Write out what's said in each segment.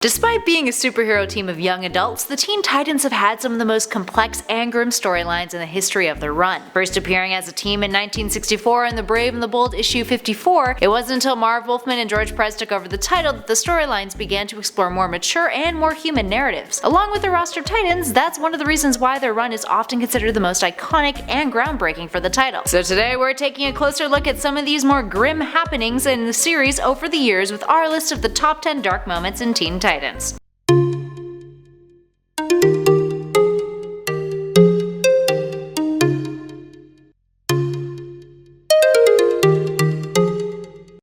Despite being a superhero team of young adults, the Teen Titans have had some of the most complex and grim storylines in the history of their run. First appearing as a team in 1964 in The Brave and the Bold issue 54, it wasn't until Marv Wolfman and George Perez took over the title that the storylines began to explore more mature and more human narratives. Along with the roster of Titans, that's one of the reasons why their run is often considered the most iconic and groundbreaking for the title. So today we're taking a closer look at some of these more grim happenings in the series over the years with our list of the top 10 dark moments in Teen Titans.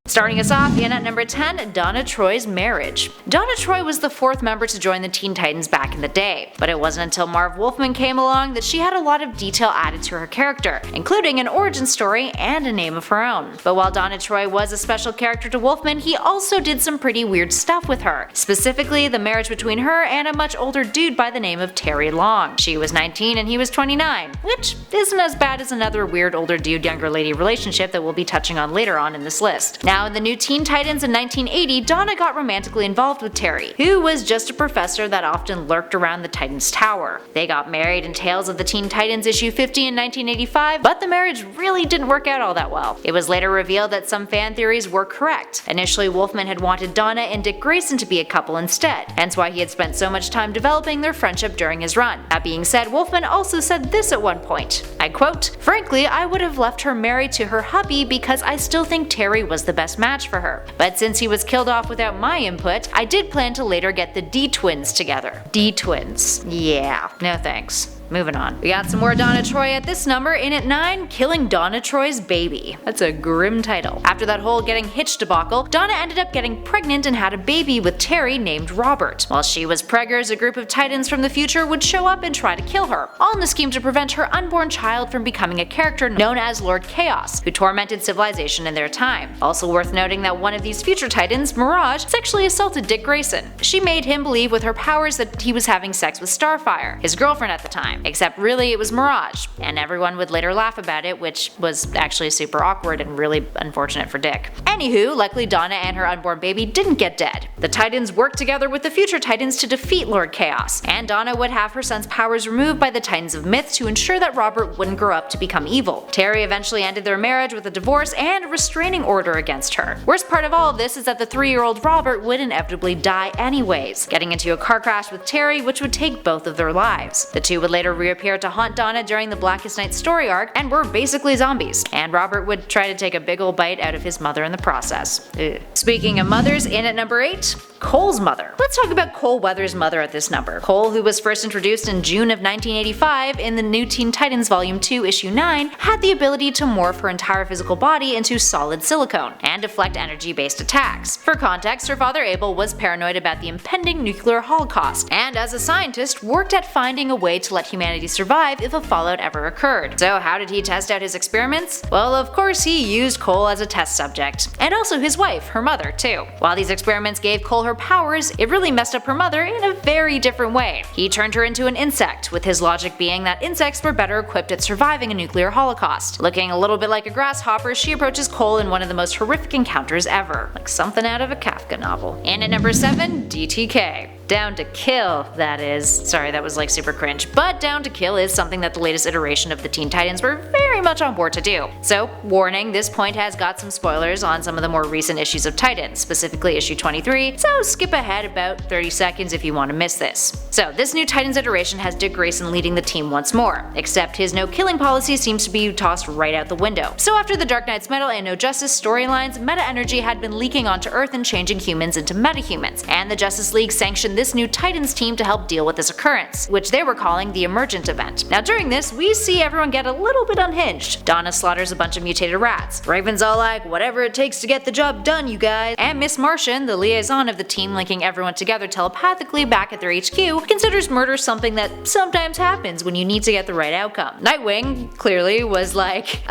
Starting us off in at number 10, Donna Troy's marriage. Donna Troy was the fourth member to join the Teen Titans back in the day, but it wasn't until Marv Wolfman came along that she had a lot of detail added to her character, including an origin story and a name of her own. But while Donna Troy was a special character to Wolfman, he also did some pretty weird stuff with her, specifically the marriage between her and a much older dude by the name of Terry Long. She was 19 and he was 29, which isn't as bad as another weird older dude younger lady relationship that we'll be touching on later on in this list. Now in the new Teen Titans in 1980, Donna got romantically involved with Terry, who was just a professor that often lurked around the Titans Tower. They got married in Tales of the Teen Titans issue 50 in 1985, but the marriage really didn't work out all that well. It was later revealed that some fan theories were correct. Initially, Wolfman had wanted Donna and Dick Grayson to be a couple instead, hence why he had spent so much time developing their friendship during his run. That being said, Wolfman also said this at one point, I quote, "Frankly, I would have left her married to her hubby because I still think Terry was the best match for her. But since he was killed off without my input, I did plan to later get the D-Twins together." D-Twins. Yeah, no thanks. Moving on. We got some more Donna Troy at this number. In at 9, Killing Donna Troy's Baby. That's a grim title. After that whole getting hitched debacle, Donna ended up getting pregnant and had a baby with Terry named Robert. While she was preggers, a group of Titans from the future would show up and try to kill her, all in the scheme to prevent her unborn child from becoming a character known as Lord Chaos, who tormented civilization in their time. Also worth noting that one of these future Titans, Mirage, sexually assaulted Dick Grayson. She made him believe with her powers that he was having sex with Starfire, his girlfriend at the time. Except really it was Mirage, and everyone would later laugh about it, which was actually super awkward and really unfortunate for Dick. Anywho, luckily Donna and her unborn baby didn't get dead. The Titans worked together with the future Titans to defeat Lord Chaos, and Donna would have her son's powers removed by the Titans of Myth to ensure that Robert wouldn't grow up to become evil. Terry eventually ended their marriage with a divorce and a restraining order against her. Worst part of all of this is that the 3-year-old Robert would inevitably die anyways, getting into a car crash with Terry which would take both of their lives. The two would later reappear to haunt Donna during the Blackest Night story arc and were basically zombies, and Robert would try to take a big ol' bite out of his mother in the process. Ugh. Speaking of mothers, in at number 8, Cole's mother. Let's talk about Cole Weathers' mother at this number. Cole, who was first introduced in June of 1985 in the New Teen Titans Volume 2 Issue 9, had the ability to morph her entire physical body into solid silicone and deflect energy-based attacks. For context, her father Abel was paranoid about the impending nuclear holocaust, and as a scientist worked at finding a way to let humanity survive if a fallout ever occurred. So how did he test out his experiments? Well, of course he used Cole as a test subject. And also his wife, her mother, too. While these experiments gave Cole her powers, it really messed up her mother in a very different way. He turned her into an insect, with his logic being that insects were better equipped at surviving a nuclear holocaust. Looking a little bit like a grasshopper, she approaches Cole in one of the most horrific encounters ever, like something out of a Kafka novel. And at number 7, DTK. Down to Kill, that is. Sorry, that was like super cringe, but Down to Kill is something that the latest iteration of the Teen Titans were very much on board to do. So, warning, this point has got some spoilers on some of the more recent issues of Titans, specifically issue 23, so skip ahead about 30 seconds if you want to miss this. So, this new Titans iteration has Dick Grayson leading the team once more, except his no killing policy seems to be tossed right out the window. So after the Dark Knight's Metal and No Justice storylines, meta-energy had been leaking onto Earth and changing humans into metahumans, and the Justice League sanctioned this new Titans team to help deal with this occurrence, which they were calling the Emergent event. Now during this, we see everyone get a little bit unhinged. Donna slaughters a bunch of mutated rats. Raven's all like, whatever it takes to get the job done, you guys. And Miss Martian, the liaison of the team linking everyone together telepathically back at their HQ, considers murder something that sometimes happens when you need to get the right outcome. Nightwing, clearly, was like,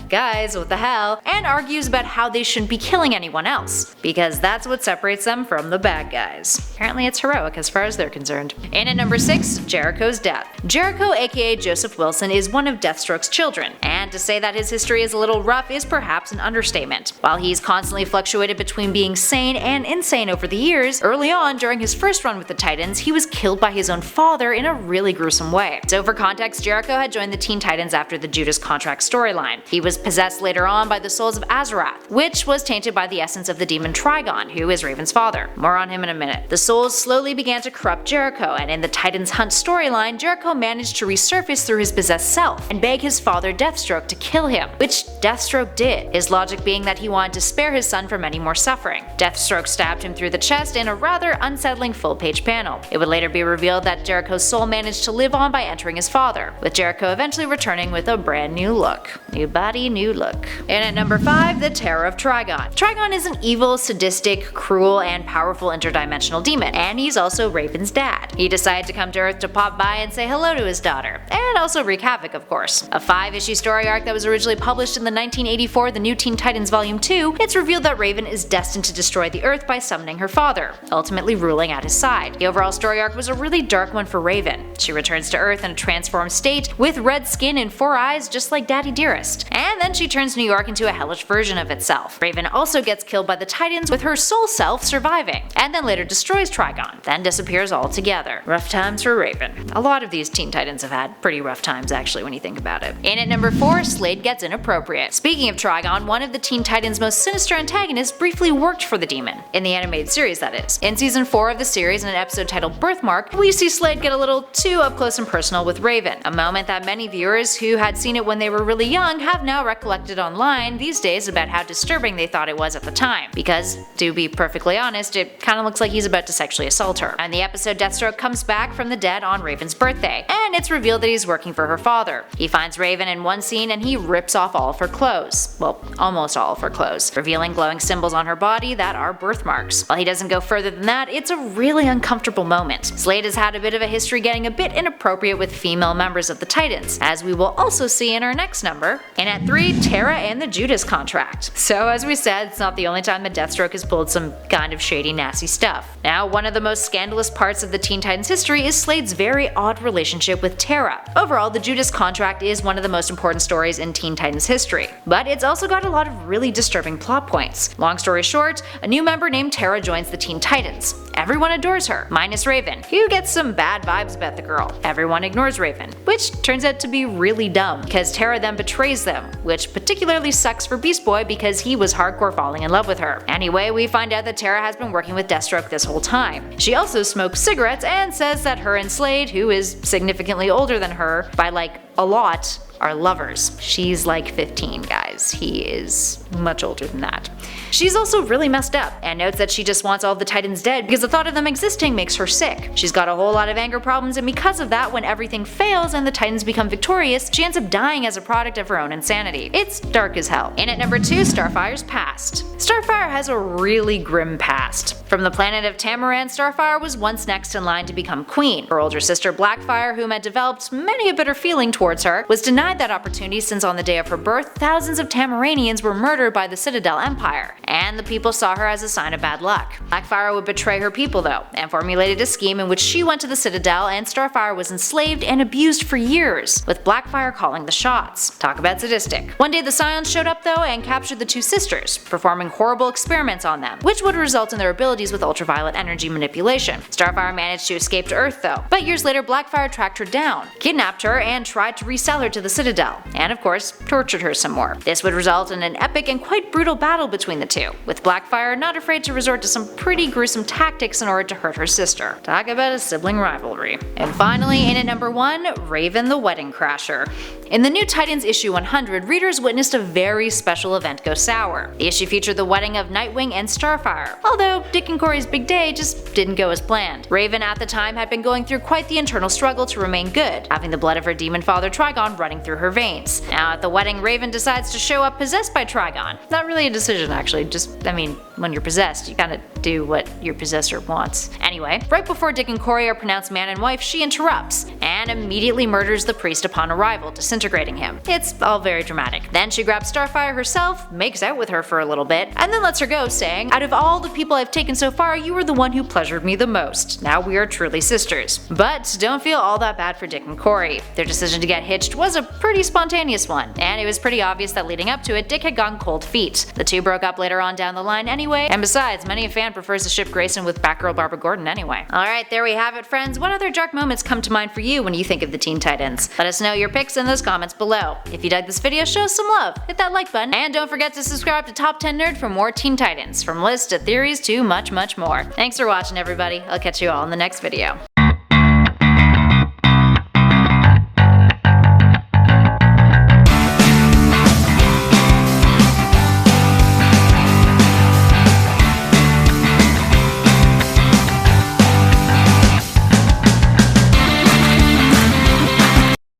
guys, what the hell? And argues about how they shouldn't be killing anyone else, because that's what separates them from the bad guys. Apparently it's heroic as far as they're concerned. And at number 6, Jerichos Death. Jericho, aka Joseph Wilson, is one of Deathstroke's children, and to say that his history is a little rough is perhaps an understatement. While he's constantly fluctuated between being sane and insane over the years, early on during his first run with the Titans, he was killed by his own father in a really gruesome way. So for context, Jericho had joined the Teen Titans after the Judas contract storyline. He was possessed later on by the souls of Azarath, which was tainted by the essence of the demon Trigon, who is Raven's father. More on him in a minute. The souls slowly began to corrupt Jericho, and in the Titans Hunt storyline, Jericho managed to resurface through his possessed self and beg his father Deathstroke to kill him, which Deathstroke did, his logic being that he wanted to spare his son from any more suffering. Deathstroke stabbed him through the chest in a rather unsettling full-page panel. It would later be revealed that Jericho's soul managed to live on by entering his father, with Jericho eventually returning with a brand new look. New body, new look. And at number 5, the Terror of Trigon. Trigon is an evil, sadistic, cruel, and powerful interdimensional demon, and he's also Raven's dad. He decided to come to Earth to pop by and say hello to his daughter, and also wreak havoc, of course. A 5-issue story arc that was originally published in the 1984 The New Teen Titans Volume 2, it's revealed that Raven is destined to destroy the Earth by summoning her father, ultimately ruling at his side. The overall story arc was a really dark one for Raven. She returns to Earth in a transformed state, with red skin and 4 eyes just like Daddy Dearest. And then she turns New York into a hellish version of itself. Raven also gets killed by the Titans, with her soul self surviving, and then later destroys Trigon, then disappears altogether. Rough times for Raven. A lot of these Teen Titans have had pretty rough times actually when you think about it. And at number 4, Slade gets Inappropriate. Speaking of Trigon, one of the Teen Titans' most sinister antagonists briefly worked for the demon. In the animated series, that is. In season 4 of the series, in an episode titled Birthmark, we see Slade get a little too up close and personal with Raven, a moment that many viewers who had seen it when they were really young have now recollected online these days about how disturbing they thought it was at the time, because, to be perfectly honest, it kinda looks like he's about to sexually assault her. And the episode Deathstroke comes back from the dead on Raven's birthday, and it's revealed that he's working for her father. He finds Raven in one scene and he rips off all of her clothes. Well, almost all of her clothes, revealing glowing symbols on her body that are birthmarks. While he doesn't go further than that, it's a really uncomfortable moment. Slade has had a bit of a history getting a bit inappropriate with female members of the Titans, as we will also see in our next number. And at 3, Terra and the Judas contract. So as we said, it's not the only time that Deathstroke has pulled some kind of shady, nasty stuff. Now, one of the most scandalous parts of the Teen Titans history is Slade's very odd relationship with Terra. Overall, the Judas contract is one of the most important stories in Teen Titans history, but it's also got a lot of really disturbing plot points. Long story short, a new member named Terra joins the Teen Titans. Everyone adores her, minus Raven, who gets some bad vibes about the girl. Everyone ignores Raven, which turns out to be really dumb, because Terra then betrays them, which particularly sucks for Beast Boy because he was hardcore falling in love with her. Anyway, we find out that Terra has been working with Deathstroke this whole time. She also smokes cigarettes and says that her and Slade, who is significantly older than her by like a lot, are lovers. She's like 15, guys. He is much older than that. She's also really messed up, and notes that she just wants all of the Titans dead because the thought of them existing makes her sick. She's got a whole lot of anger problems, and because of that, when everything fails and the Titans become victorious, she ends up dying as a product of her own insanity. It's dark as hell. And at number 2, Starfires Past. Starfire has a really grim past. From the planet of Tamaran, Starfire was once next in line to become queen. Her older sister Blackfire, whom had developed many a bitter feeling towards her, was denied that opportunity since on the day of her birth, thousands of Tamaranians were murdered by the Citadel Empire, and the people saw her as a sign of bad luck. Blackfire would betray her people though, and formulated a scheme in which she went to the Citadel and Starfire was enslaved and abused for years, with Blackfire calling the shots. Talk about sadistic. One day the Scions showed up though and captured the two sisters, performing horrible experiments on them, which would result in their abilities with ultraviolet energy manipulation. Starfire managed to escape to Earth though, but years later Blackfire tracked her down, kidnapped her, and tried to resell her to the Citadel, and of course tortured her some more. This would result in an epic and quite brutal battle between the two, with Blackfire not afraid to resort to some pretty gruesome tactics in order to hurt her sister. Talk about a sibling rivalry. And finally, in at number 1, Raven the Wedding Crasher. In the New Titans issue 100, readers witnessed a very special event go sour. The issue featured the wedding of Nightwing and Starfire, although Dick and Corey's big day just didn't go as planned. Raven at the time had been going through quite the internal struggle to remain good, having the blood of her demon father Trigon running through her veins. Now at the wedding, Raven decides to show up possessed by Trigon. Not really a decision actually, when you're possessed, you kinda do what your possessor wants. Anyway, right before Dick and Corey are pronounced man and wife, she interrupts and immediately murders the priest upon arrival, disintegrating him. It's all very dramatic. Then she grabs Starfire herself, makes out with her for a little bit, and then lets her go, saying, "Out of all the people I've taken so far, you were the one who pleasured me the most. Now we are truly sisters." But don't feel all that bad for Dick and Corey. Their decision to get hitched was a pretty spontaneous one, and it was pretty obvious that leading up to it, Dick had gotten cold feet. The two broke up later on down the line anyway, and besides, many a fan prefers to ship Grayson with Batgirl Barbara Gordon anyway. Alright, there we have it, friends. What other dark moments come to mind for you when you think of the Teen Titans? Let us know your picks in those comments below. If you dug this video, show us some love, hit that like button, and don't forget to subscribe to Top 10 Nerd for more Teen Titans, from lists to theories to much more. Thanks for watching, everybody. I'll catch you all in the next video.